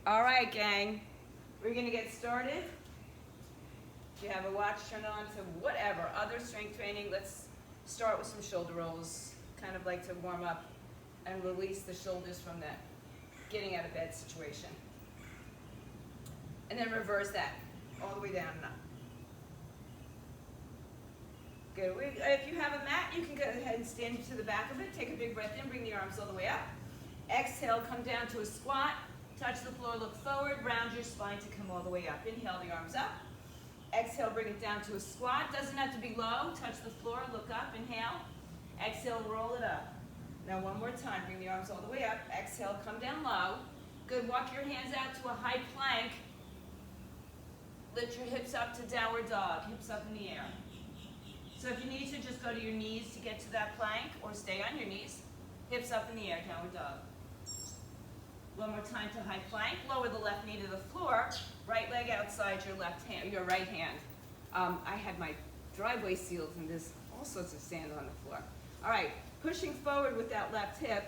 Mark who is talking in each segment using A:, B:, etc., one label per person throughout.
A: All right, gang, we're gonna get started. If you have a watch, turn it on to whatever, other strength training. Let's start with some shoulder rolls, kind of like to warm up and release the shoulders from that getting out of bed situation. And then reverse that all the way down and up. Good. If you have a mat, you can go ahead and stand to the back of it. Take a big breath in, bring the arms all the way up. Exhale, come down to a squat. Touch the floor, look forward, round your spine to come all the way up. Inhale the arms up. Exhale, bring it down to a squat. Doesn't have to be low. Touch the floor, look up, inhale. Exhale, roll it up. Now one more time, bring the arms all the way up. Exhale, come down low. Good, walk your hands out to a high plank. Lift your hips up to downward dog, hips up in the air. So if you need to, just go to your knees to get to that plank, or stay on your knees. Hips up in the air, downward dog. One more time to high plank. Lower the left knee to the floor. Right leg outside your left hand, your right hand. I had my driveway sealed and there's all sorts of sand on the floor. All right, pushing forward with that left hip.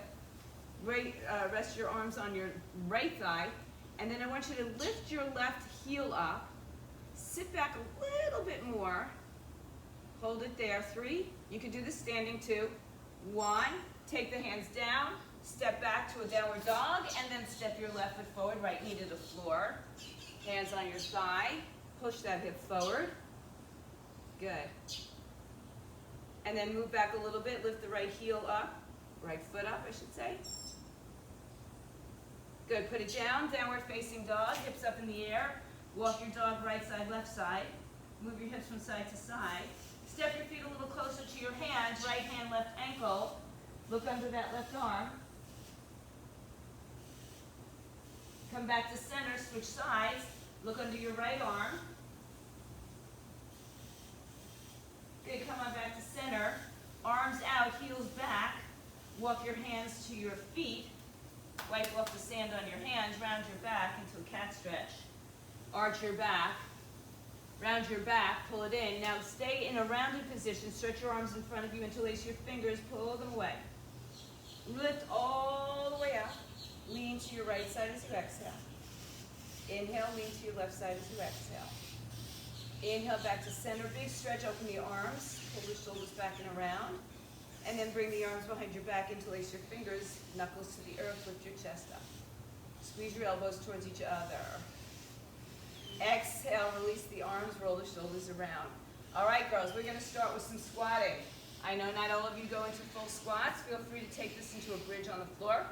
A: Rest your arms on your right thigh. And then I want you to lift your left heel up. Sit back a little bit more. Hold it there. 3. You can do this standing too. 1. Take the hands down. Step back to a downward dog, and then step your left foot forward, right knee to the floor. Hands on your thigh. Push that hip forward. Good. And then move back a little bit. Lift the right heel up. Right foot up, I should say. Good. Put it down. Downward facing dog. Hips up in the air. Walk your dog right side, left side. Move your hips from side to side. Step your feet a little closer to your hands. Right hand, left ankle. Look under that left arm. Come back to center, switch sides. Look under your right arm. Good, come on back to center. Arms out, heels back. Walk your hands to your feet. Wipe off the sand on your hands. Round your back into a cat stretch. Arch your back. Round your back, pull it in. Now stay in a rounded position. Stretch your arms in front of you, interlace your fingers, pull them away. Lift all the way up. Lean to your right side as you exhale. Inhale, lean to your left side as you exhale. Inhale back to center, big stretch, open the arms, pull the shoulders back and around. And then bring the arms behind your back, interlace your fingers, knuckles to the earth, lift your chest up. Squeeze your elbows towards each other. Exhale, release the arms, roll the shoulders around. All right, girls, we're gonna start with some squatting. I know not all of you go into full squats. Feel free to take this into a bridge on the floor.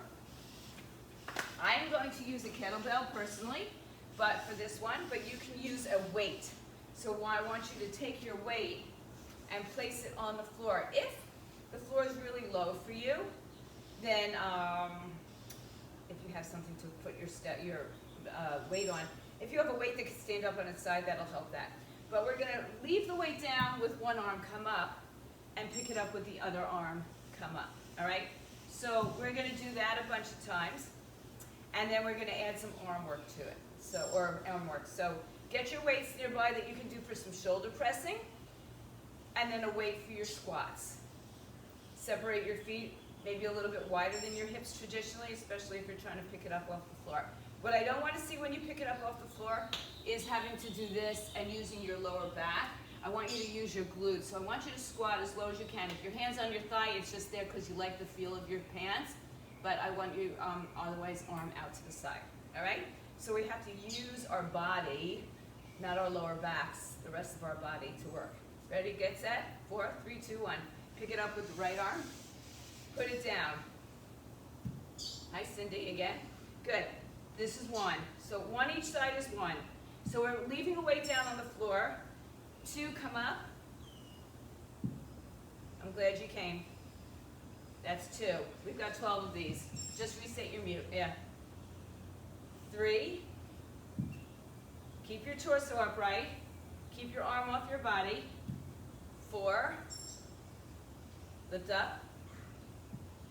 A: I am going to use a kettlebell personally, but for this one, but you can use a weight. So I want you to take your weight and place it on the floor. If the floor is really low for you, then if you have something to put your weight on, if you have a weight that can stand up on its side, that'll help that. But we're gonna leave the weight down with one arm come up and pick it up with the other arm come up, all right? So we're gonna do that a bunch of times, and then we're gonna add some arm work to it, or arm work. So get your weights nearby that you can do for some shoulder pressing, and then a weight for your squats. Separate your feet maybe a little bit wider than your hips traditionally, especially if you're trying to pick it up off the floor. What I don't want to see when you pick it up off the floor is having to do this and using your lower back. I want you to use your glutes. So I want you to squat as low as you can. If your hand's on your thigh, it's just there because you like the feel of your pants. But I want you, otherwise, arm out to the side. All right? So we have to use our body, not our lower backs, the rest of our body to work. Ready, get set? 4, 3, 2, 1. Pick it up with the right arm. Put it down. Hi, Cindy, again. Good. This is 1. So 1 each side is 1. So we're leaving a weight down on the floor. 2, come up. I'm glad you came. That's 2. We've got 12 of these. Just reset your mute. Yeah. 3. Keep your torso upright. Keep your arm off your body. 4. Lift up.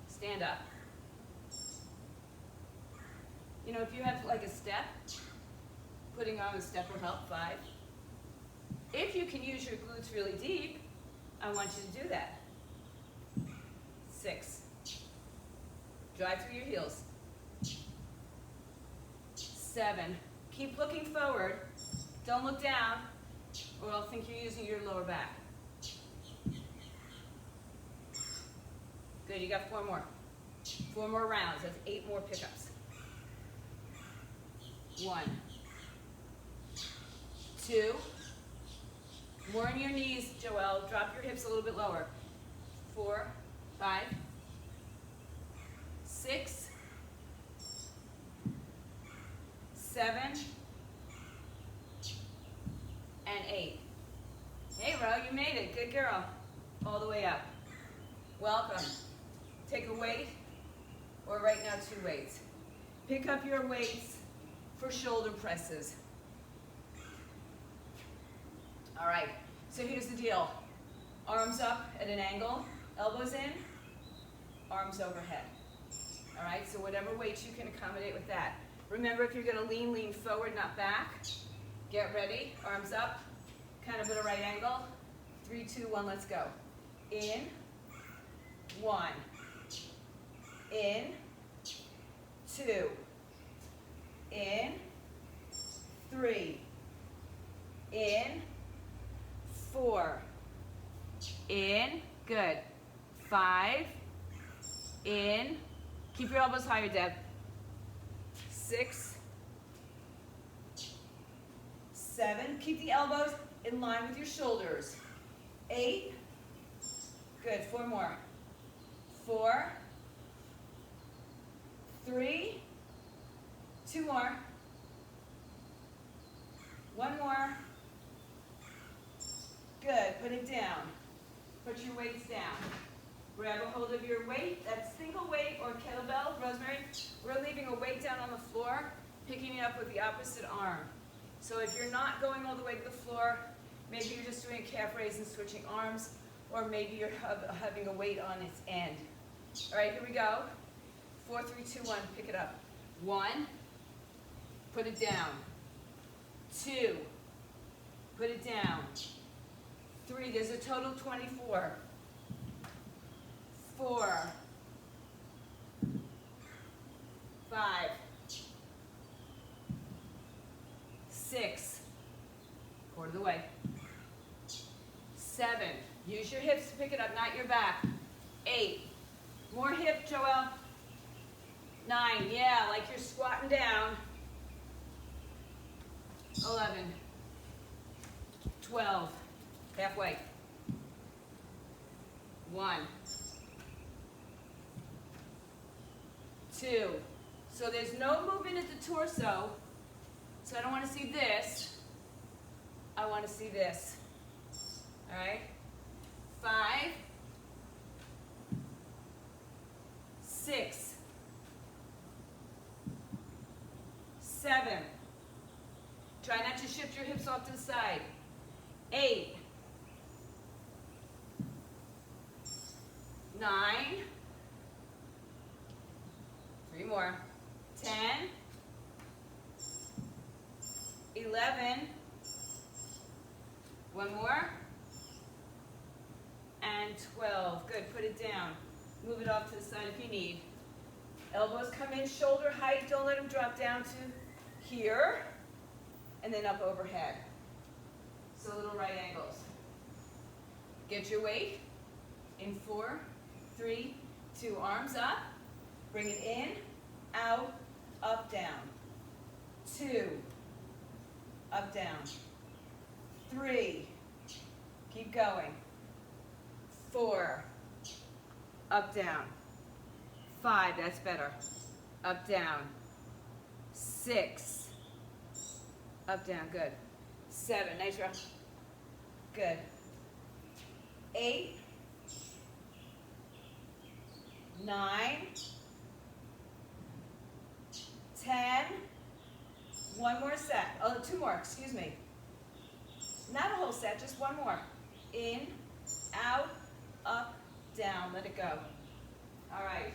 A: Stand up. You know, if you have like a step, putting on a step will help. 5. If you can use your glutes really deep, I want you to do that. 6. Drive through your heels. 7. Keep looking forward. Don't look down, or I'll think you're using your lower back. Good, you got 4 more. 4 more rounds, that's 8 more pickups. 1, 2, more in your knees, Joelle, drop your hips a little bit lower. 4, 5, 6, 7, and 8. Hey, Ro, you made it, good girl. All the way up. Welcome. Take a weight, or right now 2 weights. Pick up your weights for shoulder presses. All right, so here's the deal. Arms up at an angle, elbows in, arms overhead. All right, so whatever weights you can accommodate with that. Remember, if you're gonna lean forward, not back. Get ready, arms up, kind of at a right angle. 3, 2, 1, let's go. In, 1, in, 2, in, 3, in, 4, in, good, 5, in, keep your elbows higher, Deb, 6, 7, keep the elbows in line with your shoulders, 8, good, 4 more, 4, 3, 2 more, 1 more, good, put it down, put your weights down, grab a hold of your weight, that's single weight or kettlebell, Rosemary, we're leaving a weight down on the floor, picking it up with the opposite arm. So if you're not going all the way to the floor, maybe you're just doing a calf raise and switching arms, or maybe you're having a weight on its end. All right, here we go. 4, 3, 2, 1, pick it up. 1, put it down. 2, put it down. 3, there's a total of 24. 4, 5, 6, quarter of the way. 7, use your hips to pick it up, not your back. 8, more hip, Joelle. 9, yeah, like you're squatting down. 11, 12, halfway. 1, 2. So there's no movement at the torso. So I don't want to see this. I want to see this. All right? 5, 6, 7. Try not to shift your hips off to the side. 8, 9, 3 more. 10, 11, 1 more, and 12. Good, put it down. Move it off to the side if you need. Elbows come in shoulder height, don't let them drop down to here, and then up overhead. So little right angles. Get your weight in 4, 3, 2, arms up, bring it in, out, up, down. 2, up, down. 3, keep going. 4, up, down. 5, that's better. Up, down. 6, up, down, good. 7, nice round. Good. 8, 9, 10, 1 more set. Oh, 2 more, excuse me. Not a whole set, just 1 more. In, out, up, down, let it go. All right,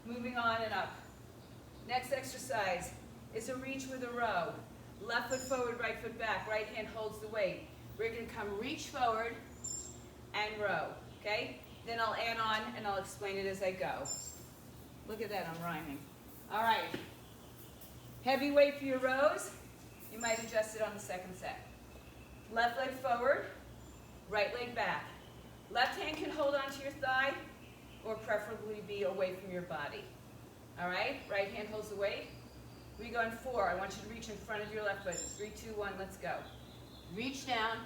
A: moving on and up. Next exercise is a reach with a row. Left foot forward, right foot back. Right hand holds the weight. We're gonna come reach forward and row, okay? Then I'll add on and I'll explain it as I go. Look at that, I'm rhyming. All right, Heavy weight for your rows. You might adjust it on the second set. Left leg forward, right leg back. Left hand can hold onto your thigh or preferably be away from your body. All right, right hand holds the weight. We go in 4. I want you to reach in front of your left foot. 3, 2, 1, let's go. Reach down,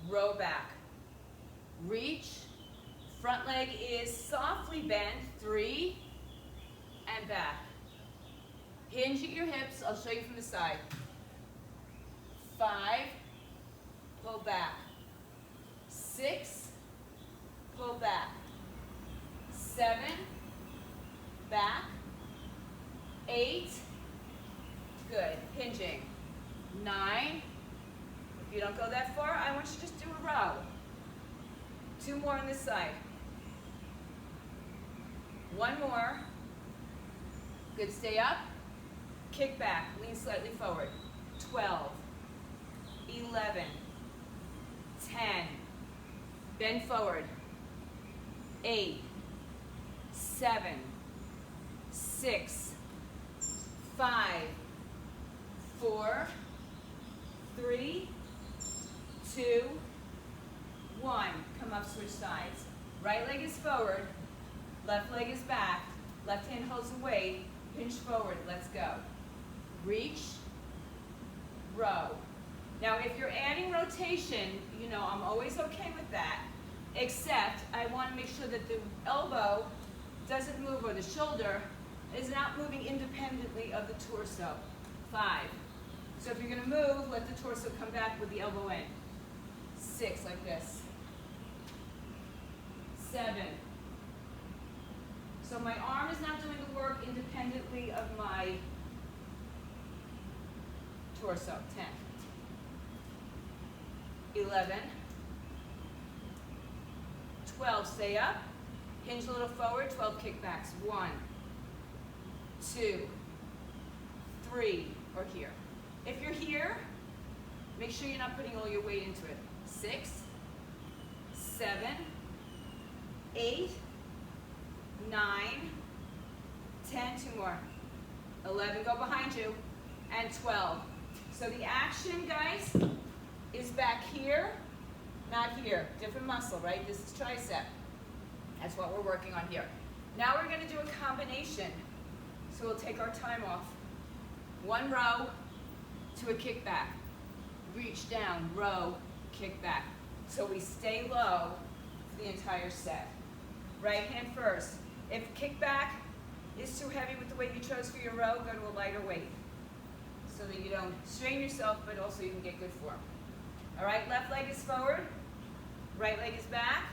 A: row back. Reach, front leg is softly bent. 3, and back. Hinge at your hips. I'll show you from the side. 5, pull back. 6, pull back. 7, back. 8, good, hinging. 9, if you don't go that far, I want you to just do a row. 2 more on this side. 1 more. Good, stay up. Kick back, lean slightly forward. 12, 11, 10, bend forward. 8, 7, 6, 5, 4, 3, 2, 1. Come up, switch sides. Right leg is forward, left leg is back, left hand holds the weight, hinge forward, let's go. Reach, row. Now if you're adding rotation, you know, I'm always okay with that, except I want to make sure that the elbow doesn't move or the shoulder is not moving independently of the torso. 5. So if you're going to move, let the torso come back with the elbow in. 6, like this. 7. So my arm is not doing the work independently of my torso. 10. 11. 12, stay up. Hinge a little forward, 12 kickbacks. 1, 2, 3, or here. If you're here, make sure you're not putting all your weight into it. 6, 7, 8, 9, 10, 2 more. 11, go behind you, and 12. So the action, guys, is back here, not here. Different muscle, right? This is tricep. That's what we're working on here. Now we're going to do a combination. So we'll take our time off. 1 row to a kickback. Reach down, row, kickback. So we stay low for the entire set. Right hand first. If kickback is too heavy with the weight you chose for your row, go to a lighter weight so that you don't strain yourself, but also you can get good form. All right, left leg is forward, right leg is back.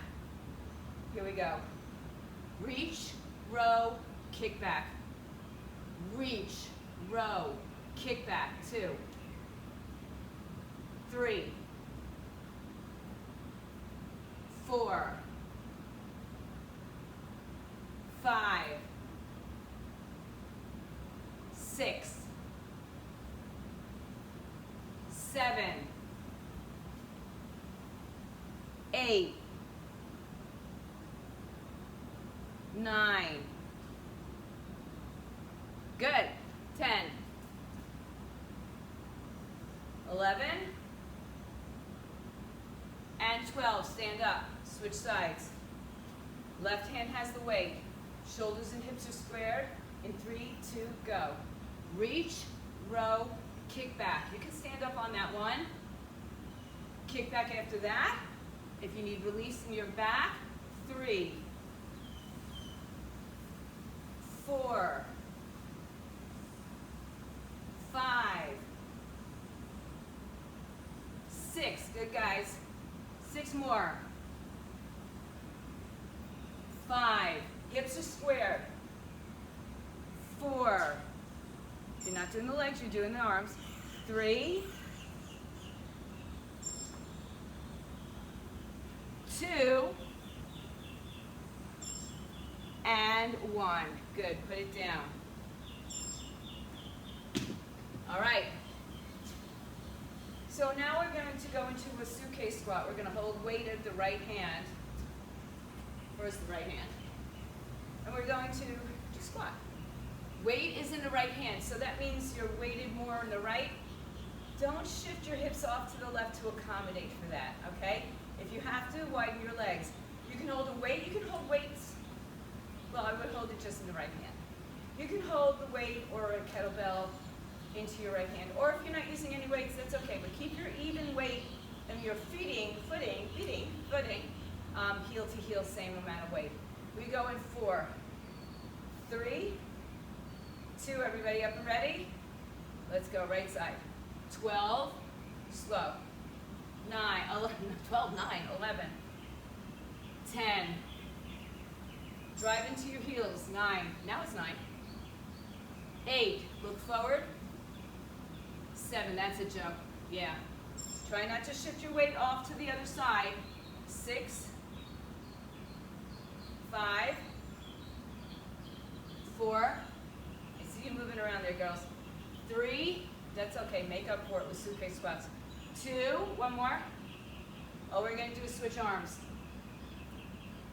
A: Here we go. Reach, row, kick back. Reach, row, kick back. 2, 3, 4, 5, 6, 7, 8, 9. Good. 10, 11, and 12. Stand up. Switch sides. Left hand has the weight. Shoulders and hips are squared. In 3, 2, go. Reach, row, kick back. You can stand up on that one. Kick back after that. If you need release in your back, 3, 4, 5, 6. Good, guys. 6 more. 5. Hips are squared. 4. You're not doing the legs, you're doing the arms. 3, 2, and 1. Good, put it down. All right. So now we're going to go into a suitcase squat. We're going to hold weight at the right hand. Where's the right hand? And we're going to do squat. Weight is in the right hand, so that means you're weighted more on the right. Don't shift your hips off to the left to accommodate for that, okay? If you have to, widen your legs. You can hold a weight, you can hold weights. Well, I would hold it just in the right hand. You can hold the weight or a kettlebell into your right hand, or if you're not using any weights, that's okay, but keep your even weight and your footing, heel to heel, same amount of weight. We go in 4, 3, 2, everybody up and ready? Let's go, right side. 12, slow. 9, 11, 12, 9, 11, 10. Drive into your heels, 9. Now it's 9. 8, look forward. 7, that's a jump, yeah. Try not to shift your weight off to the other side. 6, 5, 4. I see you moving around there, girls. 3, that's okay, make up for it with suitcase squats. 2, one more. All we're going to do is switch arms.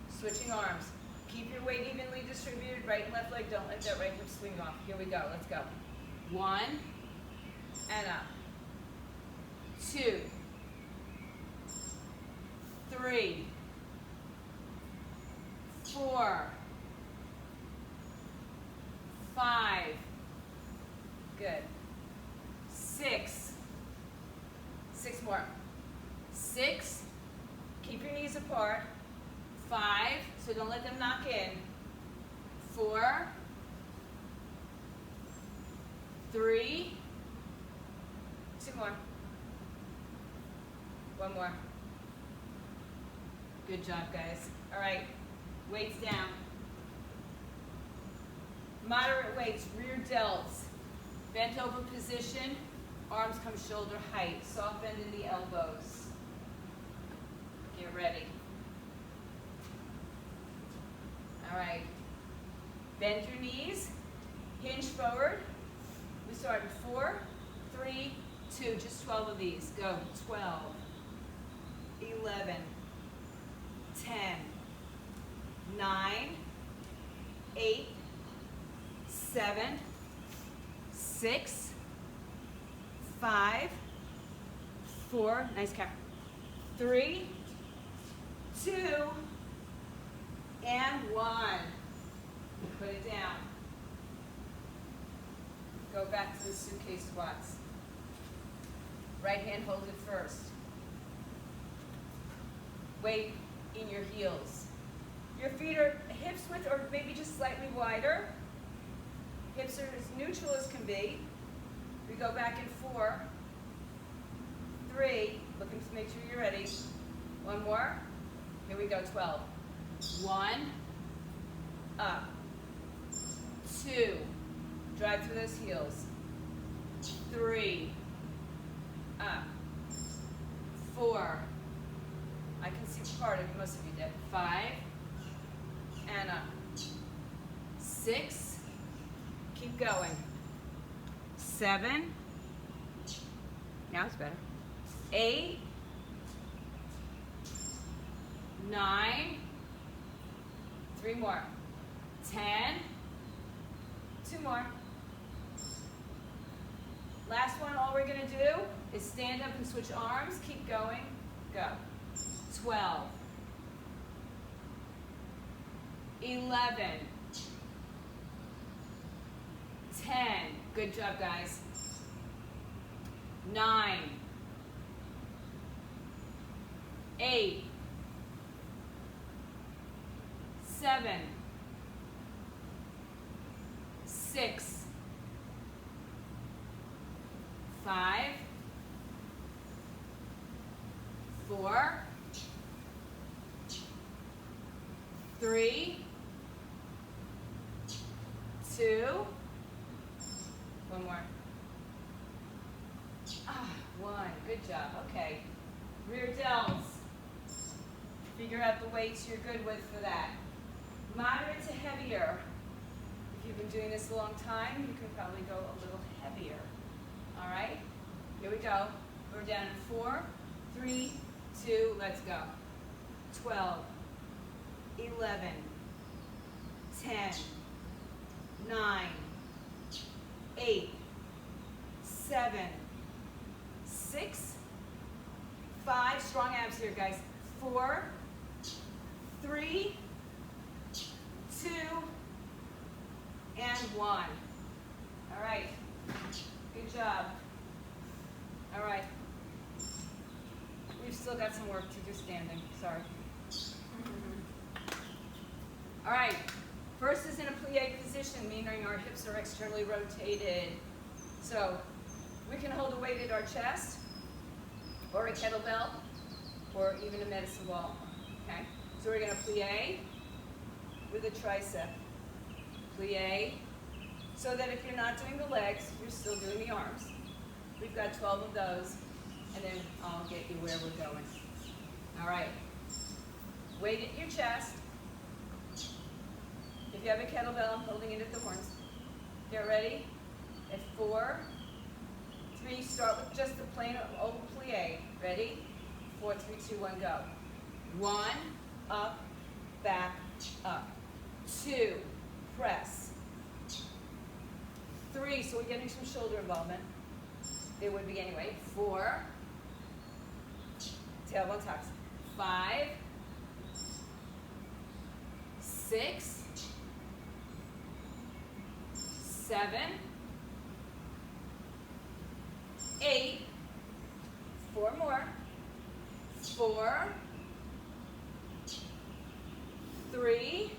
A: Switching arms. Keep your weight evenly distributed, right and left leg. Don't let that right hip swing off. Here we go, let's go. 1, and up. 2, 3, 4, 5, good. 6, 6 more. 6, keep your knees apart. 5, so don't let them knock in. 4, 3, 2 more. 1 more. Good job, guys. All right, weights down. Moderate weights, rear delts. Bent over position, arms come shoulder height. Soft bend in the elbows. Get ready. All right, bend your knees, hinge forward. We start in 4, 3, 2, just 12 of these. Go, 12, 11, 10, 9, 8, 7, 6, 5, 4, nice count, 3, 2, and 1. Put it down. Go back to the suitcase squats. Right hand hold it first. Weight in your heels. Your feet are hips width or maybe just slightly wider. Hips are as neutral as can be. We go back in 4, 3, looking to make sure you're ready. 1 more. Here we go, 12. 1, up. 2, drive through those heels. 3, up. 4, I can see part of you, most of you did. 5, and up. 6, keep going. 7, now it's better. 8, 9, 3 more. 10, 2 more. Last one, all we're gonna do is stand up and switch arms. Keep going, go. 12, 11, 10, good job guys. 9, 8, 7, 6, 5, 4, 3, 2, 1 more. 1, good job, okay. Rear delts. Figure out the weights you're good with for that. Moderate to heavier. If you've been doing this a long time, you can probably go a little heavier. All right, here we go. We're down in 4, 3, 2, let's go. 12, 11, 10, 9, 8, 7, 6, 5, strong abs here, guys. 4, 3, 2, and 1. All right, good job. All right, we've still got some work to do standing, sorry. All right, first is in a plie position, meaning our hips are externally rotated. So we can hold a weight at our chest, or a kettlebell, or even a medicine ball, okay? So we're gonna plie with a tricep, plie, so that if you're not doing the legs, you're still doing the arms. We've got 12 of those, and then I'll get you where we're going. All right, weight at your chest. If you have a kettlebell, I'm holding it at the horns. Get ready. At 4, 3, start with just the plain old plie. Ready? 4, 3, 2, 1, go. 1, up, back, up. 2, press. 3, so we're getting some shoulder involvement. It would be anyway. 4, tailbone tucks. 5, 6, 7, 8, 4 more, 4, 3,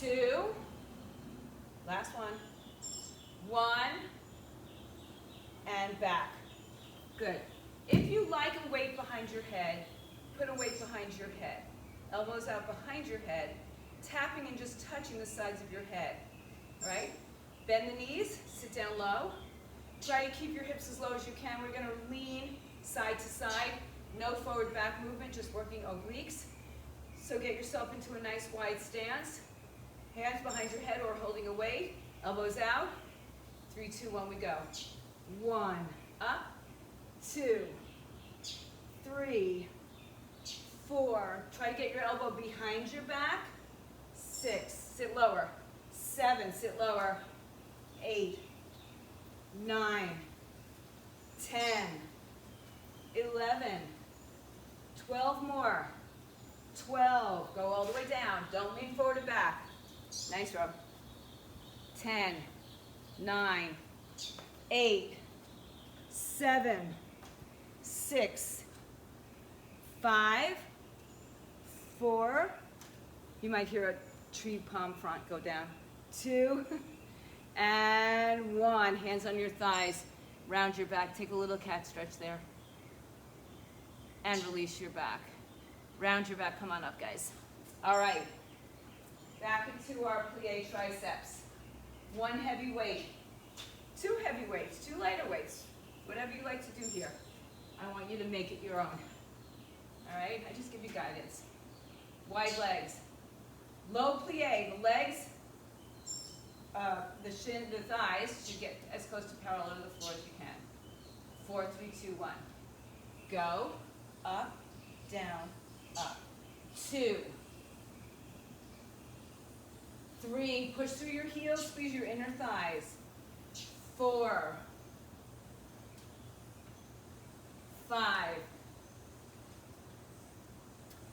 A: 2, last one, 1, and back. Good. If you like a weight behind your head, put a weight behind your head. Elbows out behind your head, tapping and just touching the sides of your head. All right? Bend the knees, sit down low. Try to keep your hips as low as you can. We're going to lean side to side. No forward back movement, just working obliques. So get yourself into a nice wide stance. Hands behind your head or holding a weight. Elbows out. 3, 2, 1, we go. 1, up, 2, 3, 4. Try to get your elbow behind your back. 6, sit lower. 7, sit lower. 8, 9, 10, 11, 12 more. 12, go all the way down. Don't lean forward and back. Nice, Rob. 10, 9, 8, 7, 6, 5, 4. You might hear a tree palm front go down. 2, and 1. Hands on your thighs. Round your back. Take a little cat stretch there. And release your back. Round your back. Come on up, guys. All right. Back into our plie triceps. 1 heavy weight. 2 heavy weights. 2 lighter weights. Whatever you like to do here. I want you to make it your own. All right? I just give you guidance. Wide legs. Low plie. The legs, the shin, the thighs should get as close to parallel to the floor as you can. 4, 3, 2, 1. Go. Up, down, up. 2, 3, push through your heels, squeeze your inner thighs. 4, 5,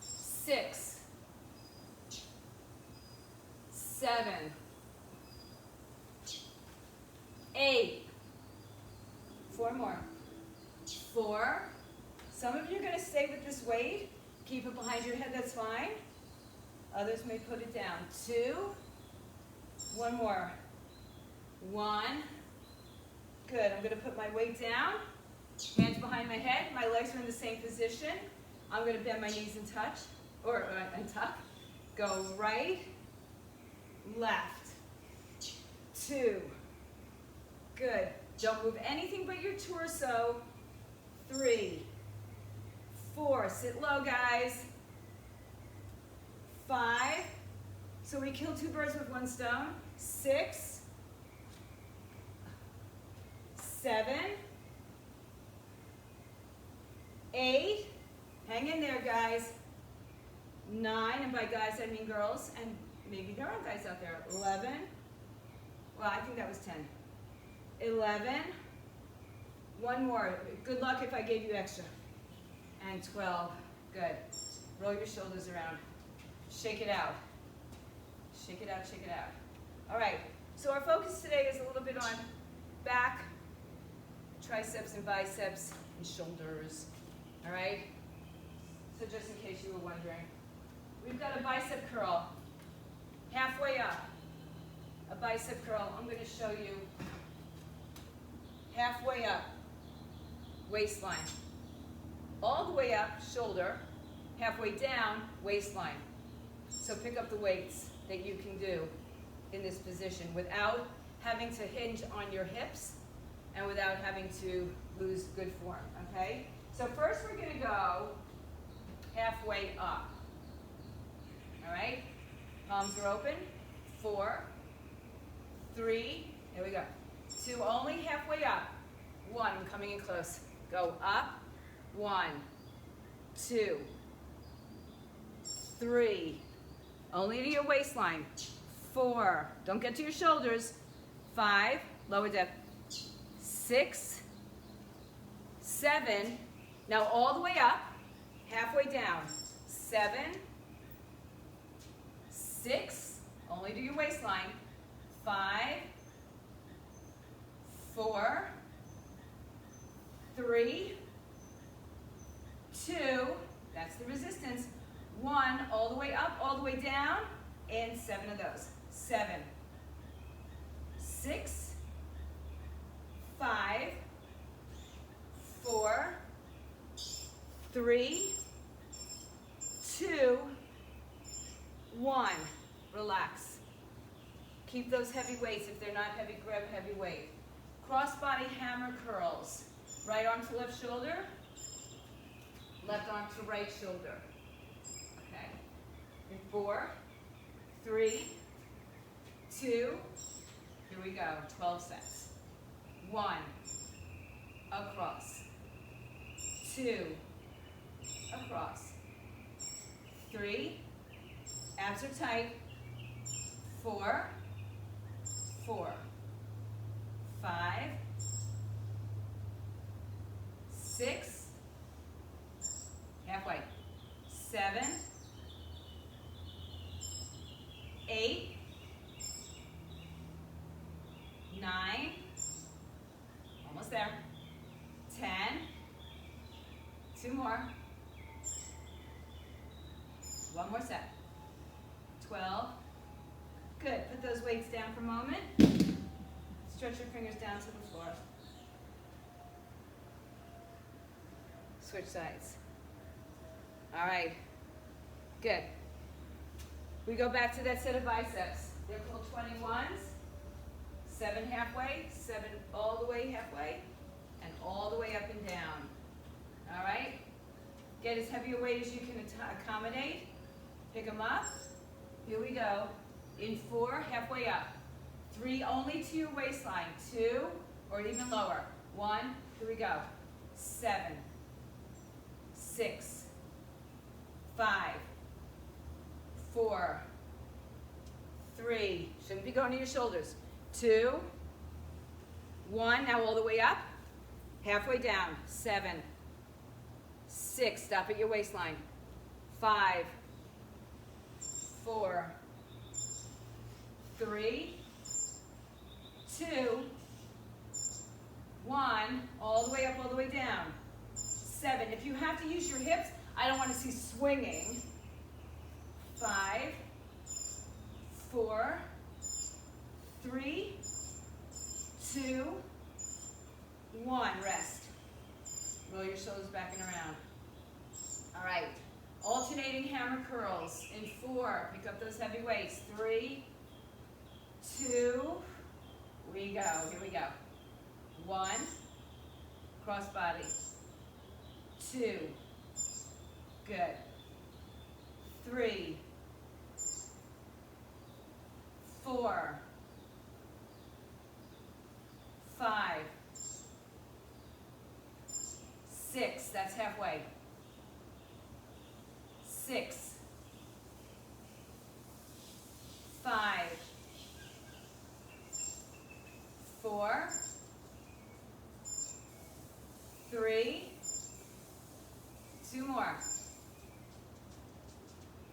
A: 6, 7, 8, 4 more. 4. Some of you are going to stay with this weight. Keep it behind your head, that's fine. Others may put it down. 2. 1 more. 1. Good. I'm going to put my weight down. Hands behind my head. My legs are in the same position. I'm going to bend my knees and touch, and tuck. Go right, left. 2. Good. Don't move anything but your torso. 3. 4. Sit low, guys. 5. So we kill 2 birds with 1 stone. 6. 7. 8. Hang in there, guys. 9, and by guys I mean girls, and maybe there are guys out there. 11, Well, I think that was 10. 11. One more. Good luck if I gave you extra. And 12. Good. Roll your shoulders around. Shake it out. Shake it out, shake it out. All right. So our focus today is a little bit on back, triceps and biceps and shoulders. All right? So just in case you were wondering, we've got a bicep curl. Halfway up. A bicep curl. I'm going to show you halfway up, waistline. All the way up, shoulder. Halfway down, waistline. So pick up the weights that you can do in this position without having to hinge on your hips and without having to lose good form, okay? So first we're going to go halfway up, all right? Palms are open. 4, 3, here we go. 2, only halfway up. 1, I'm coming in close. Go up. 1, 2, 3, only to your waistline. 4, don't get to your shoulders. 5, lower down. 6, 7, now all the way up, halfway down. 7, 6, only to your waistline. 5, 4, 3, 2, that's the resistance. 1, all the way up, all the way down, and 7 of those. 7, 6, 5, 4, 3, 2, 1. Relax. Keep those heavy weights. If they're not heavy, grab heavy weight. Cross-body hammer curls. Right arm to left shoulder. Left arm to right shoulder. Okay. In 4, 3, 2, here we go. 12 sets. 1, across. 2, across. 3, abs are tight. 4, 4, 5, 6, halfway. 7, 8, 9, almost there. 10, 2 more. 1 more set. 12. Good. Put those weights down for a moment. Stretch your fingers down to the floor. Switch sides. All right. Good. We go back to that set of biceps. They're called 21s. 7 halfway, 7 all the way halfway, and all the way up and down. All right? Get as heavy a weight as you can accommodate. Pick them up. Here we go. In 4, halfway up. 3, only to your waistline. 2, or even lower. 1, here we go. 7, 6, 5, 4, 3, shouldn't be going to your shoulders. 2, 1, now all the way up. Halfway down. 7, 6, stop at your waistline. 5, 4, 3, 2, 1, all the way up, all the way down. 7, if you have to use your hips, I don't want to see swinging. 5, 4, 3, 2, 1, rest. Roll your shoulders back and around. All right, alternating hammer curls. In 4, pick up those heavy weights. 3, 2, we go, here we go. 1, cross body. 2, good. 3, 4, 5, 6, that's halfway. 6, 5, 4, 3, 2 more.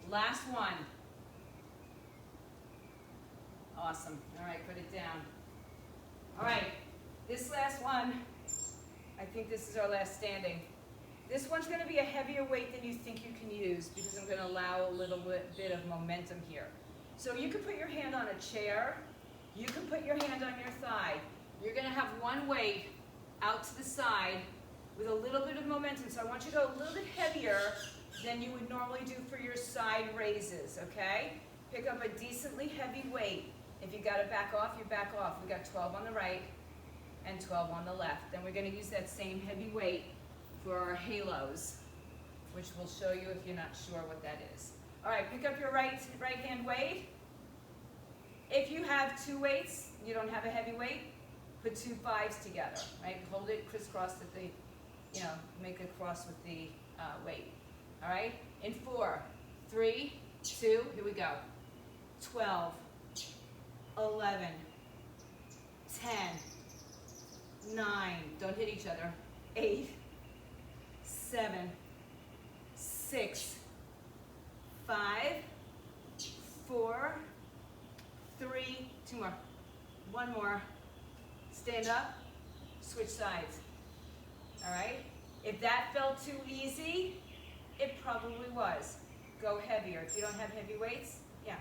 A: Last one. Awesome. All right, put it down. All right, this last one, I think this is our last standing. This one's going to be a heavier weight than you think you can use because I'm going to allow a little bit of momentum here. So you can put your hand on a chair. You can put your hand on your thigh. You're going to have one weight out to the side with a little bit of momentum. So I want you to go a little bit heavier than you would normally do for your side raises, okay? Pick up a decently heavy weight. If you got to back off, you back off. We got 12 on the right and 12 on the left. Then we're going to use that same heavy weight for our halos, which we'll show you if you're not sure what that is. All right, pick up your right hand weight. If you have two weights, you don't have a heavy weight, put 2 5s together, right? Hold it crisscross at the, make a cross with the weight. All right, in 4, 3, 2, here we go. 12, 11, 10, 9, don't hit each other, 8, 7, 6, 5, 4, 3, 2 more, 1 more, stand up, switch sides, all right? If that felt too easy, it probably was. Go heavier. If you don't have heavy weights, yeah.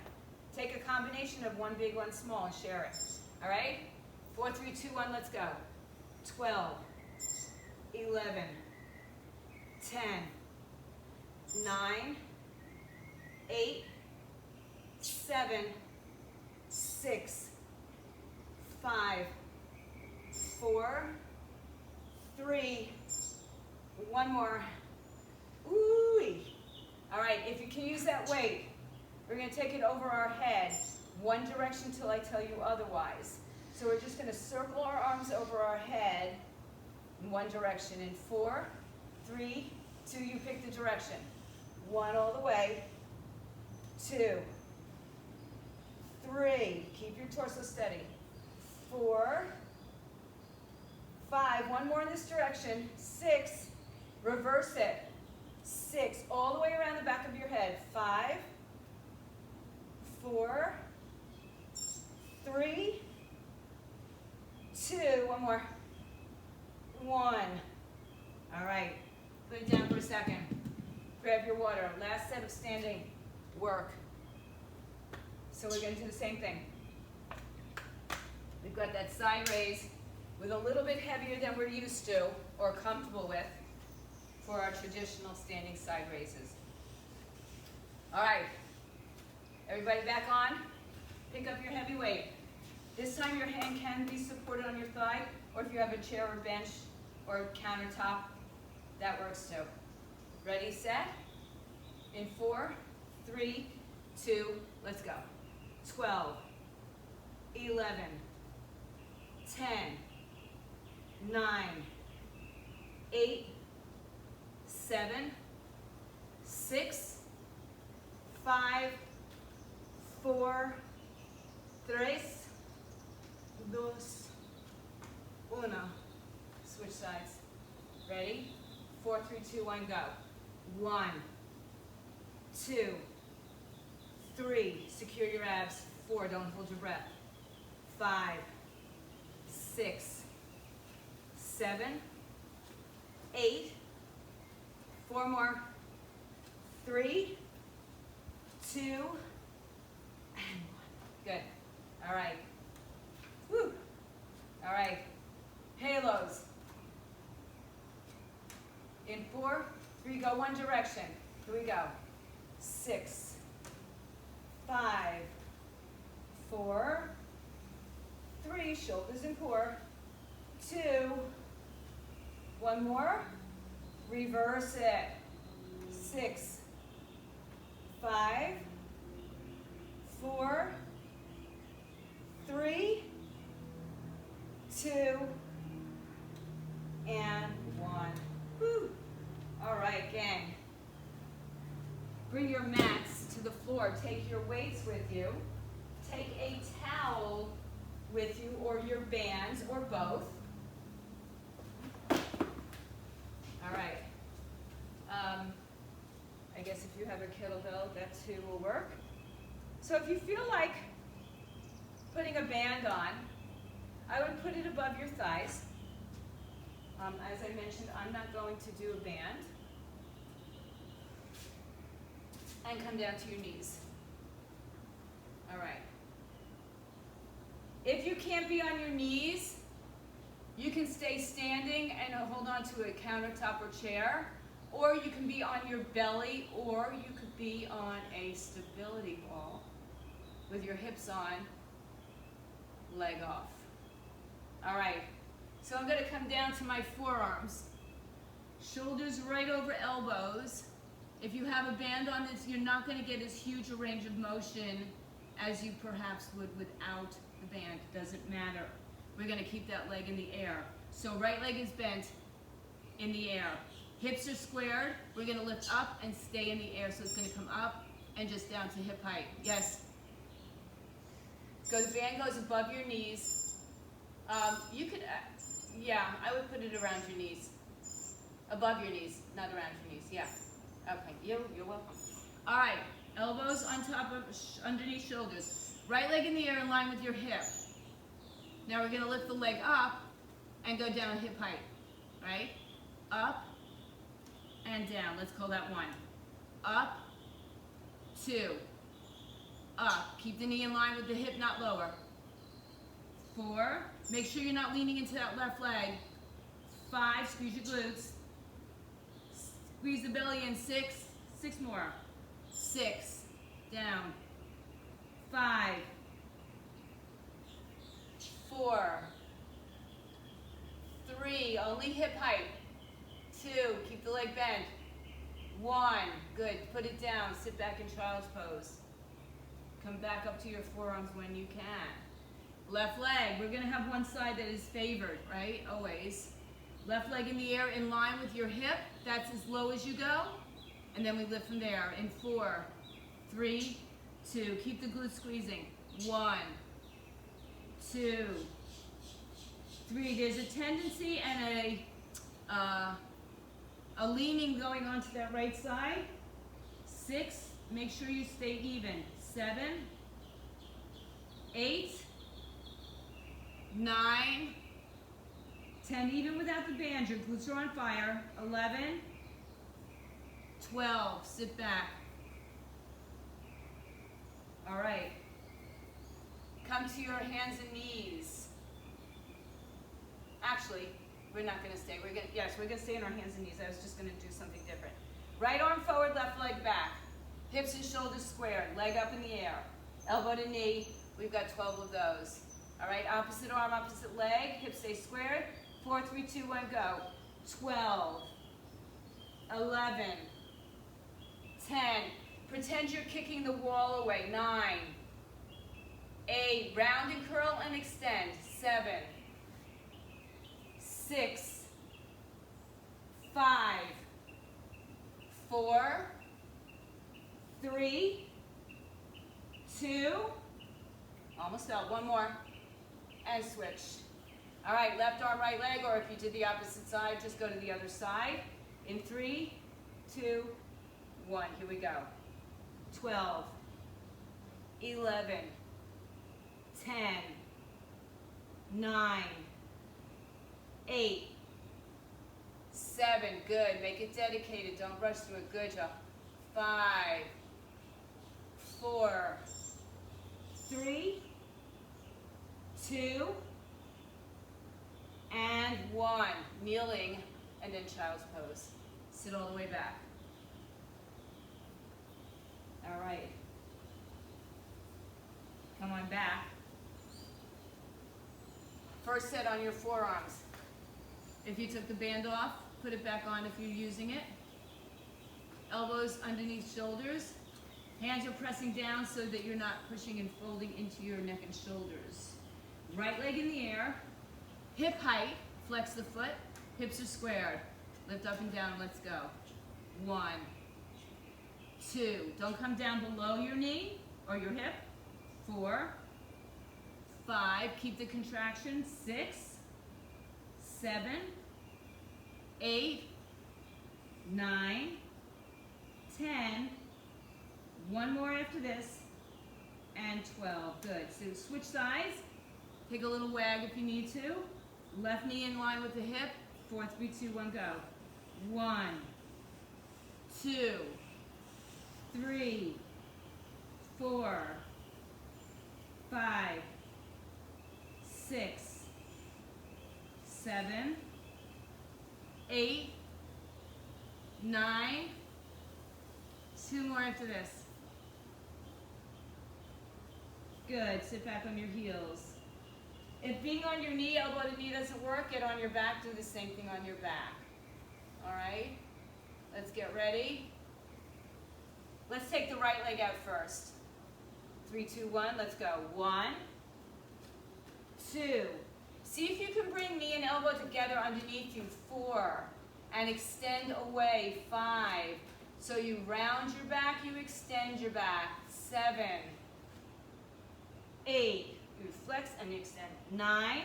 A: Take a combination of one big, one small and share it, all right? 4, 3, 2, 1, let's go. 12, 11, 10, 9, 8, 7, 6, 5, 4, 3, 1 more. Ooh-wee. All right, if you can use that weight, we're going to take it over our head, one direction till I tell you otherwise. So we're just going to circle our arms over our head in one direction. In 4, 3, 2, you pick the direction. 1 all the way, 2, 3, keep your torso steady. 4, 5, 1 more in this direction. 6, reverse it. 6, all the way around the back of your head. 5, 4, 3, 2, 1 more. 1. All right, put it down for a second. Grab your water. Last set of standing work. So we're going to do the same thing. We've got that side raise with a little bit heavier than we're used to or comfortable with for our traditional standing side raises. All right, everybody back on? Pick up your heavy weight. This time your hand can be supported on your thigh, or if you have a chair or bench or countertop, that works too. Ready, set? In 4, 3, 2, let's go. 12, 11, 10, 9, 8, 7, 6, 5, 4, 3, 2, 1. Switch sides. Ready? 4, 3, 2, 1, go. 1, 2, 3, secure your abs. 4, don't hold your breath. 5, 6, 7, 8, 4 more. 3, 2, and 1. Good. All right. Woo. All right. Halos. In 4, 3, go one direction. Here we go. 6, 5, 4, 3, shoulders in core. 2, 1 more. Reverse it. 6, 5, 4, 3, 2, and 1. Woo. All right, gang. Bring your mats to the floor. Take your weights with you. Take a towel with you, or your bands, or both. All right. I guess if you have a kettlebell, that too will work. So if you feel like putting a band on, I would put it above your thighs. As I mentioned, I'm not going to do a band. And come down to your knees. All right. If you can't be on your knees, you can stay standing and hold on to a countertop or chair, or you can be on your belly, or you could be on a stability ball with your hips on, leg off. All right, so I'm going to come down to my forearms. Shoulders right over elbows. If you have a band on this, you're not going to get as huge a range of motion as you perhaps would without the band. It doesn't matter. We're going to keep that leg in the air. So right leg is bent in the air. Hips are squared. We're going to lift up and stay in the air. So it's going to come up and just down to hip height. Yes? The band goes above your knees. You could, yeah, I would put it around your knees. Above your knees, not around your knees. Yeah. Okay, you're welcome. All right, elbows on top of, underneath shoulders. Right leg in the air in line with your hip. Now we're gonna lift the leg up and go down hip height, right? Up and down, let's call that 1. Up, 2, up. Keep the knee in line with the hip, not lower. 4, make sure you're not leaning into that left leg. 5, squeeze your glutes. Squeeze the belly in. 6 more. 6, down. 5, 4, 3, only hip height. 2, keep the leg bent. 1, good, put it down, sit back in child's pose. Come back up to your forearms when you can. Left leg, we're gonna have one side that is favored, right, always. Left leg in the air in line with your hip, that's as low as you go. And then we lift from there in 4, 3, 2, keep the glutes squeezing. 1, 2, 3, there's a tendency and a leaning going onto that right side. 6, make sure you stay even. 7, 8, 9, 10, even without the band, your glutes are on fire. 11, 12, sit back. All right, come to your hands and knees. Actually, we're not gonna stay, we're gonna stay on our hands and knees. I was just gonna do something different. Right arm forward, left leg back. Hips and shoulders squared, leg up in the air. Elbow to knee, we've got 12 of those. All right, opposite arm, opposite leg, hips stay squared. 4, 3, 2, 1, go. 12, 11, 10. Pretend you're kicking the wall away. 9, 8, round and curl and extend. 7, 6, 5, 4, 3, 2, almost fell. 1 more, and switch. All right, left arm, right leg, or if you did the opposite side, just go to the other side. In 3, 2, 1, here we go. 12, 11, 10, 9, 8, 7, good, make it dedicated, don't rush through it, good job. 5, 4, 3, 2, and 1. Kneeling, and then child's pose. Sit all the way back. All right. Come on back. First set on your forearms. If you took the band off, put it back on if you're using it. Elbows underneath shoulders. Hands are pressing down so that you're not pushing and folding into your neck and shoulders. Right leg in the air. Hip height, flex the foot. Hips are squared. Lift up and down, let's go. 1, 2, don't come down below your knee or your hip. 4, 5, keep the contraction, 6, 7, 8, 9, 10, one more after this, and 12, good. So switch sides, take a little wag if you need to, left knee in line with the hip, 4, 3, 2, 1, go. 1, 2, 3, 4, 5, 6, 7, 8, 9, 2 more after this. Good, sit back on your heels. If being on your knee, elbow to knee doesn't work, get on your back, do the same thing on your back. All right, let's get ready. Let's take the right leg out first. 3, 2, 1, let's go. 1, 2. See if you can bring knee and elbow together underneath you. 4, and extend away. 5. So you round your back, you extend your back. 7, 8. You flex and you extend. 9,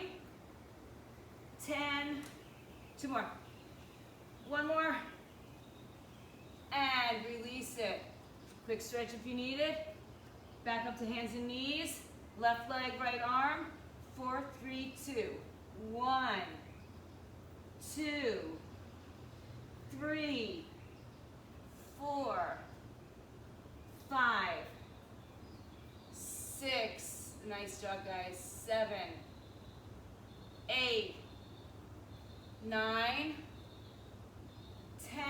A: 10. 2 more. 1 more. And release it. Quick stretch if you need it. Back up to hands and knees. Left leg, right arm. 4, 3, 2. 1, 2, 3, 4, 5, 6. Nice job, guys. 7, 8, 9, 10.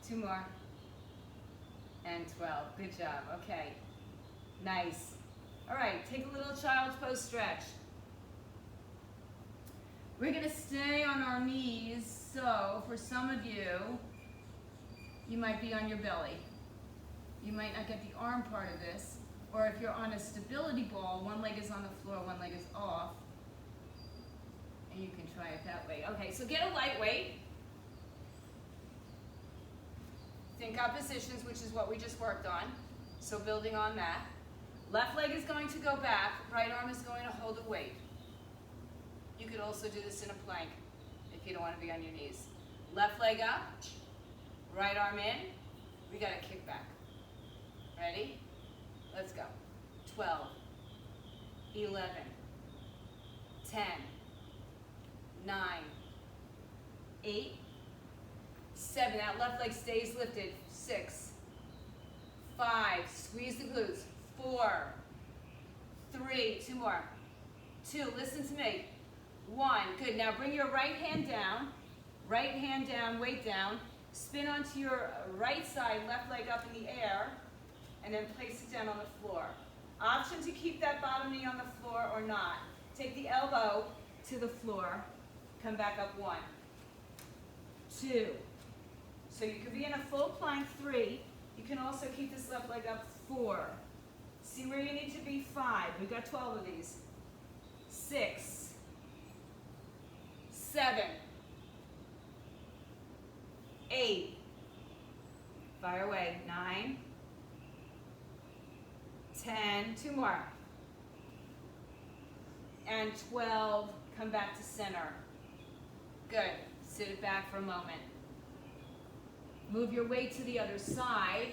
A: 2 more. And 12. Good job. Okay. Nice. All right, take a little child's pose stretch. We're going to stay on our knees. So for some of you, you might be on your belly. You might not get the arm part of this. Or if you're on a stability ball, one leg is on the floor, one leg is off. And you can try it that way. Okay, so get a light weight. Think up positions, which is what we just worked on. So building on that. Left leg is going to go back. Right arm is going to hold a weight. You could also do this in a plank if you don't want to be on your knees. Left leg up. Right arm in. We got a kickback. Ready? Let's go. 12, 11, 10, 9, 8, 7. That left leg stays lifted. 6, 5. Squeeze the glutes. 4, 3. 2 more. 2. Listen to me. 1. Good. Now bring your right hand down. Right hand down, weight down. Spin onto your right side, left leg up in the air, and then place it down on the floor. Option to keep that bottom knee on the floor or not. Take the elbow to the floor. Come back up. 1, 2. So you could be in a full plank. 3. You can also keep this left leg up. 4. See where you need to be. 5. We've got 12 of these. 6, 7, 8. Fire away. 9, 10. 2 more. And 12. Come back to center. Good. Sit it back for a moment. Move your weight to the other side.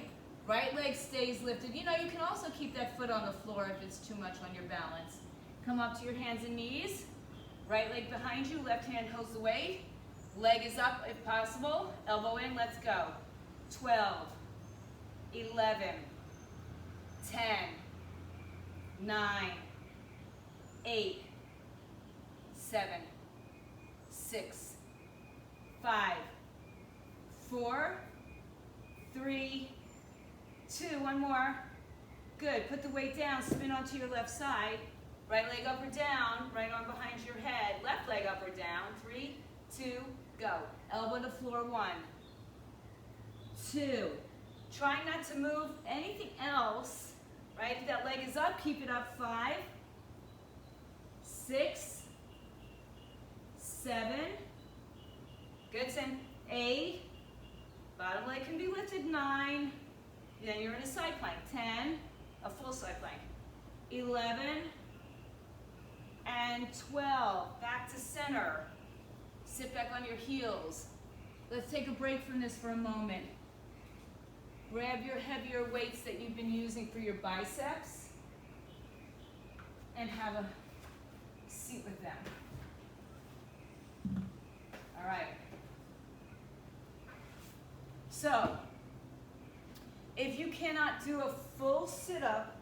A: Right leg stays lifted. You know, you can also keep that foot on the floor if it's too much on your balance. Come up to your hands and knees. Right leg behind you. Left hand holds the weight. Leg is up if possible. Elbow in. Let's go. 12, 11, 10, 9, 8, 7, 6, 5, 4, 3, 2. 1 more. Good. Put the weight down. Spin onto your left side. Right leg up or down. Right arm behind your head. Left leg up or down. 3, 2, go. Elbow to floor. 1, 2. Try not to move anything else. Right? If that leg is up, keep it up. 5, 6, 7. Good. 8. Bottom leg can be lifted. 9. Then you're in a side plank. 10. A full side plank. 11. and 12. Back to center. Sit back on your heels. Let's take a break from this for a moment. Grab your heavier weights that you've been using for your biceps and have a seat with them. All right. So, if you cannot do a full sit-up,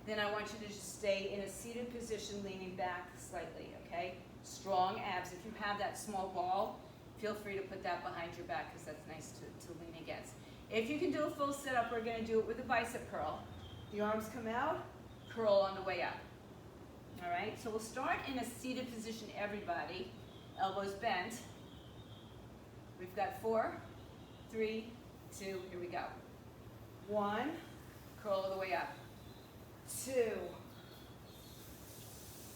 A: then I want you to just stay in a seated position, leaning back slightly, okay? Strong abs. If you have that small ball, feel free to put that behind your back because that's nice to lean against. If you can do a full sit-up, we're going to do it with a bicep curl. The arms come out, curl on the way up. All right, so we'll start in a seated position, everybody. Elbows bent. We've got 4, 3, 2, here we go. 1, curl all the way up. 2,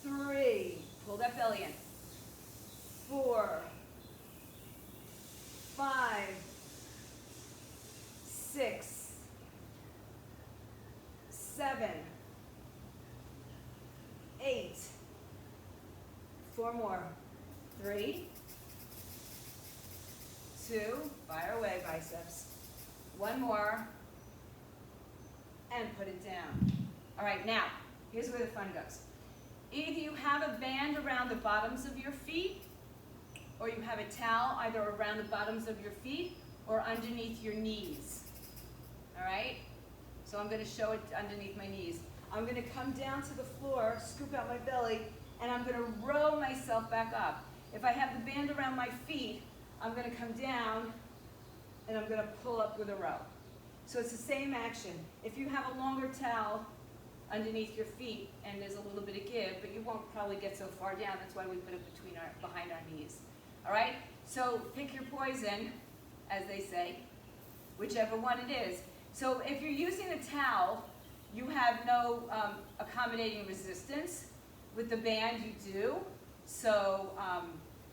A: 3, pull that belly in. 4, 5, 6, 7, 8, 4 more. 3, 2, fire away biceps. 1 more, and put it down. All right, now, here's where the fun goes. Either you have a band around the bottoms of your feet, or you have a towel either around the bottoms of your feet or underneath your knees. All right? So I'm going to show it underneath my knees. I'm going to come down to the floor, scoop out my belly, and I'm going to row myself back up. If I have the band around my feet, I'm going to come down and I'm going to pull up with a row. So it's the same action. If you have a longer towel underneath your feet and there's a little bit of give, but you won't probably get so far down. That's why we put it behind our knees. All right? So pick your poison, as they say, whichever one it is. So if you're using a towel, you have no accommodating resistance. With the band, you do. So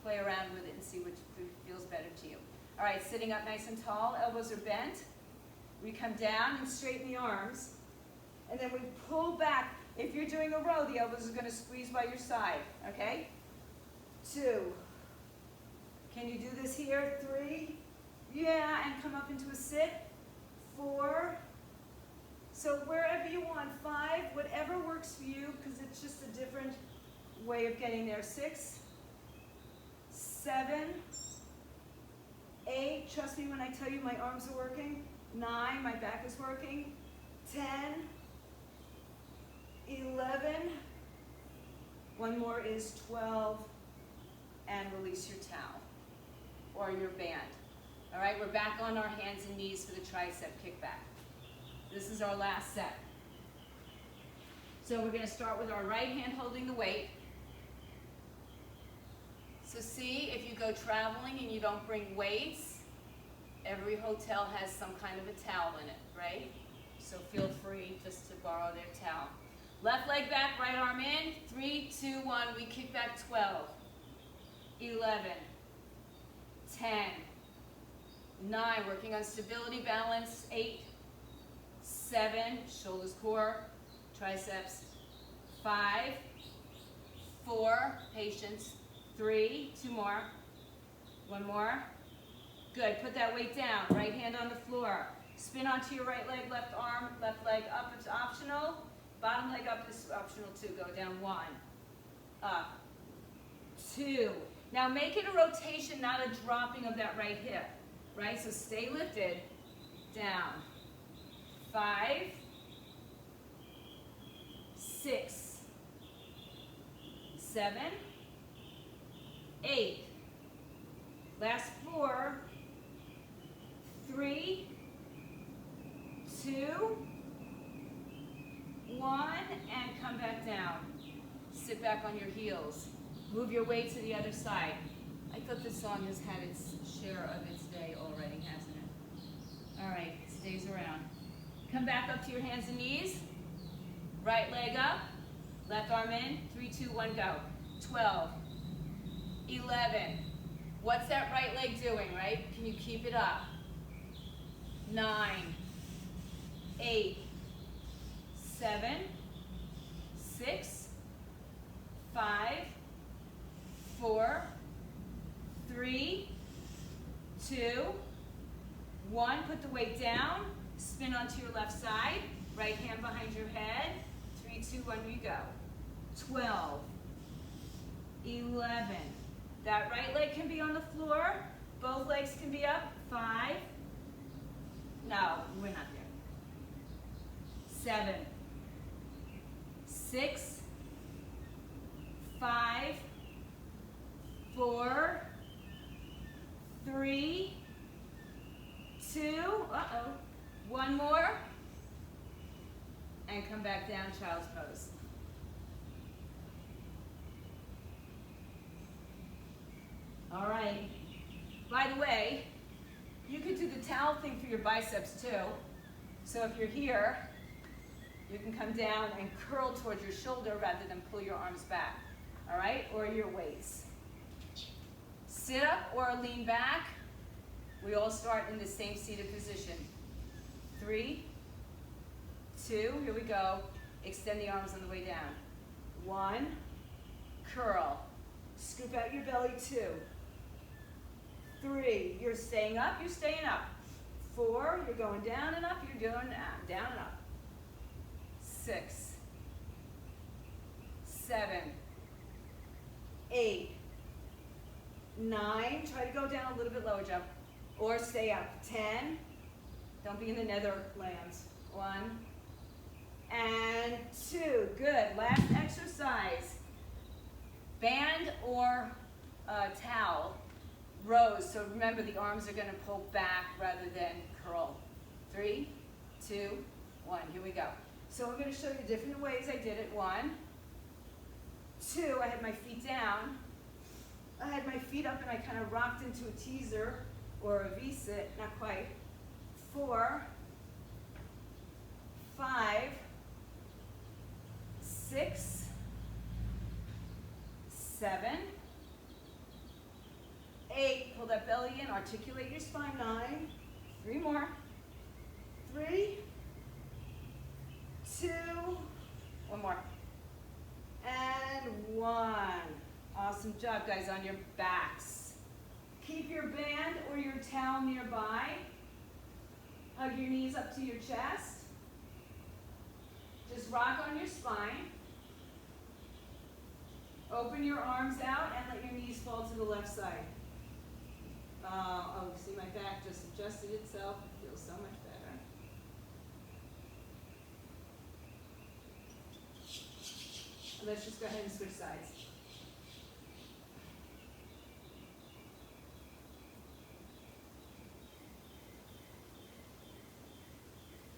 A: play around with it and see which feels better to you. All right, sitting up nice and tall, elbows are bent. We come down and straighten the arms. And then we pull back. If you're doing a row, the elbows are going to squeeze by your side, okay? 2. Can you do this here? 3. Yeah, and come up into a sit. 4. So wherever you want. 5, whatever works for you, because it's just a different way of getting there. 6, 7, 8. Trust me when I tell you my arms are working. 9, my back is working. 10, 11. One more is 12. And release your towel or your band. All right, we're back on our hands and knees for the tricep kickback. This is our last set. So we're going to start with our right hand holding the weight. So see, if you go traveling and you don't bring weights, every hotel has some kind of a towel in it, right? So feel free just to borrow their towel. Left leg back, right arm in. 3, 2, 1. We kick back 12. 11. 10. 9. Working on stability, balance. 8. 7. Shoulders, core, triceps. 5. 4. Patience. 3. 2 more. 1 more. Good. Put that weight down. Right hand on the floor. Spin onto your right leg, left arm, left leg up. It's optional. Bottom leg up is optional too. Go down. 1. Up. 2. Now make it a rotation, not a dropping of that right hip. Right? So stay lifted. Down. 5. 6. 7. 8. Last 4. 3. 2. 1. And come back down. Sit back on your heels. Move your weight to the other side. I thought this song has had its share of its day already, hasn't it? All right, it stays around. Come back up to your hands and knees. Right leg up. Left arm in. 3, 2, 1, go. 12. 11. What's that right leg doing, right? Can you keep it up? 9. 8. 7. 6. 5. 5, 4, 3, 2, 1. Put the weight down. Spin onto your left side. Right hand behind your head. 3, 2, 1, you go. 12, 11. That right leg can be on the floor. Both legs can be up. 5. No, we're not there. 7, 6, 5, 4, 3, 2, one more, and come back down, child's pose. All right. By the way, you could do the towel thing for your biceps too. So if you're here, you can come down and curl towards your shoulder rather than pull your arms back. All right? Or your weights. Sit up or lean back. We all start in the same seated position. 3, 2, here we go. Extend the arms on the way down. 1, curl. Scoop out your belly. 2, 3, you're staying up, you're staying up. 4, you're going down and up, you're going down and up. 6, 7, 8, 9, try to go down a little bit lower, jump, or stay up. 10, don't be in the Netherlands. 1, and 2, good. Last exercise, band or towel, rows. So remember, the arms are going to pull back rather than curl. 3, 2, 1, here we go. So I'm going to show you different ways I did it. 1, 2, I had my feet down. I had my feet up and I kind of rocked into a teaser or a V-sit, not quite. 4, 5, 6, 7, 8, pull that belly in, articulate your spine. 9, 3 more. 3, 2, one more. And 1. Awesome job, guys, on your backs. Keep your band or your towel nearby. Hug your knees up to your chest. Just rock on your spine. Open your arms out and let your knees fall to the left side. See, my back just adjusted itself. It feels so much better. Let's just go ahead and switch sides.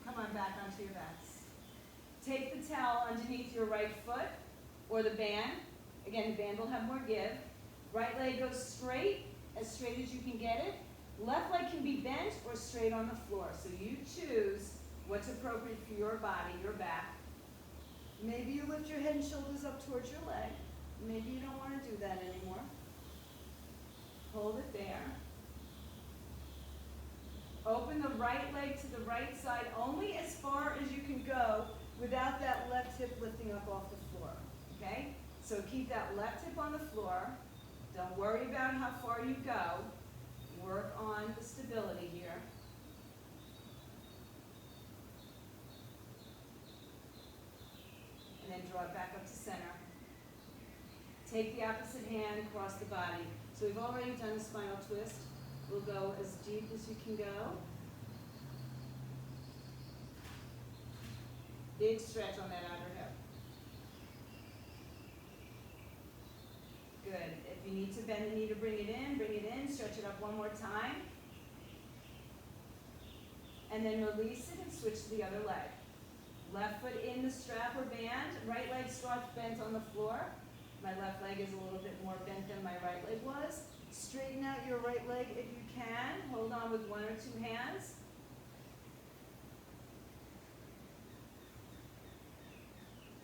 A: Come on back onto your backs. Take the towel underneath your right foot or the band. Again, the band will have more give. Right leg goes straight as you can get it. Left leg can be bent or straight on the floor. So you choose what's appropriate for your body, your back. Maybe you lift your head and shoulders up towards your leg. Maybe you don't want to do that anymore. Hold it there. Open the right leg to the right side only as far as you can go without that left hip lifting up off the floor. Okay? So keep that left hip on the floor. Don't worry about how far you go. Work on the stability here. And then draw it back up to center. Take the opposite hand, cross the body. So we've already done the spinal twist. We'll go as deep as you can go. Big stretch on that outer hip. Good. If you need to bend the knee to bring it in, stretch it up one more time. And then release it and switch to the other leg. Left foot in the strap or band, right leg starts bent on the floor. My left leg is a little bit more bent than my right leg was. Straighten out your right leg if you can. Hold on with 1 or 2 hands.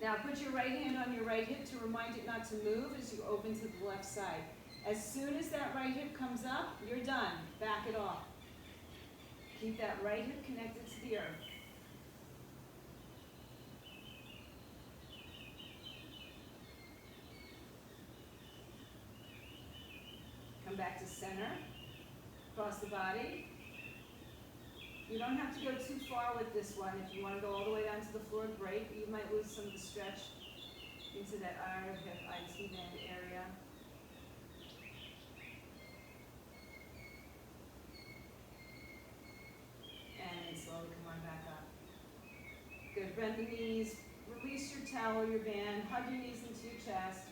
A: Now put your right hand on your right hip to remind it not to move as you open to the left side. As soon as that right hip comes up, you're done. Back it off. Keep that right hip connected to the earth. back to center. Cross the body. You don't have to go too far with this one. If you want to go all the way down to the floor, great. You might lose some of the stretch into that outer hip IT band area. And then slowly come on back up. Good. Bend the knees. Release your towel or your band. Hug your knees into your chest.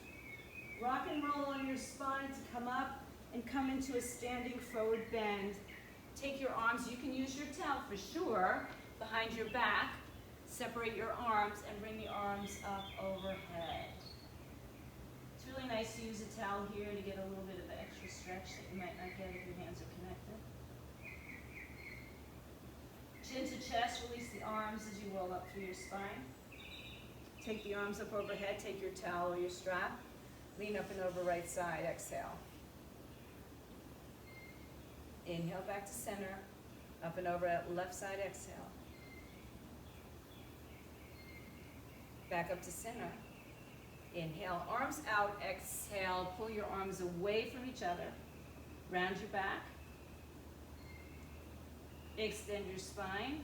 A: Rock and roll on your spine to come up and come into a standing forward bend. Take your arms, you can use your towel for sure, behind your back. Separate your arms and bring the arms up overhead. It's really nice to use a towel here to get a little bit of the extra stretch that you might not get if your hands are connected. Chin to chest, release the arms as you roll up through your spine. Take the arms up overhead, take your towel or your strap. Lean up and over right side, exhale. Inhale back to center, up and over at left side, exhale. Back up to center. Inhale, arms out, exhale. Pull your arms away from each other. Round your back. Extend your spine.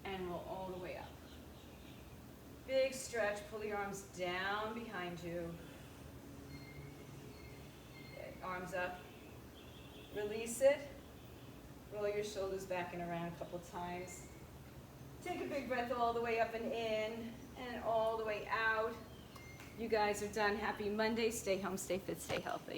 A: And roll all the way up. Big stretch, pull your arms down behind you. Good. Arms up. Release it. Roll your shoulders back and around a couple times. Take a big breath all the way up and in, and all the way out. You guys are done. Happy Monday. Stay home, stay fit, stay healthy.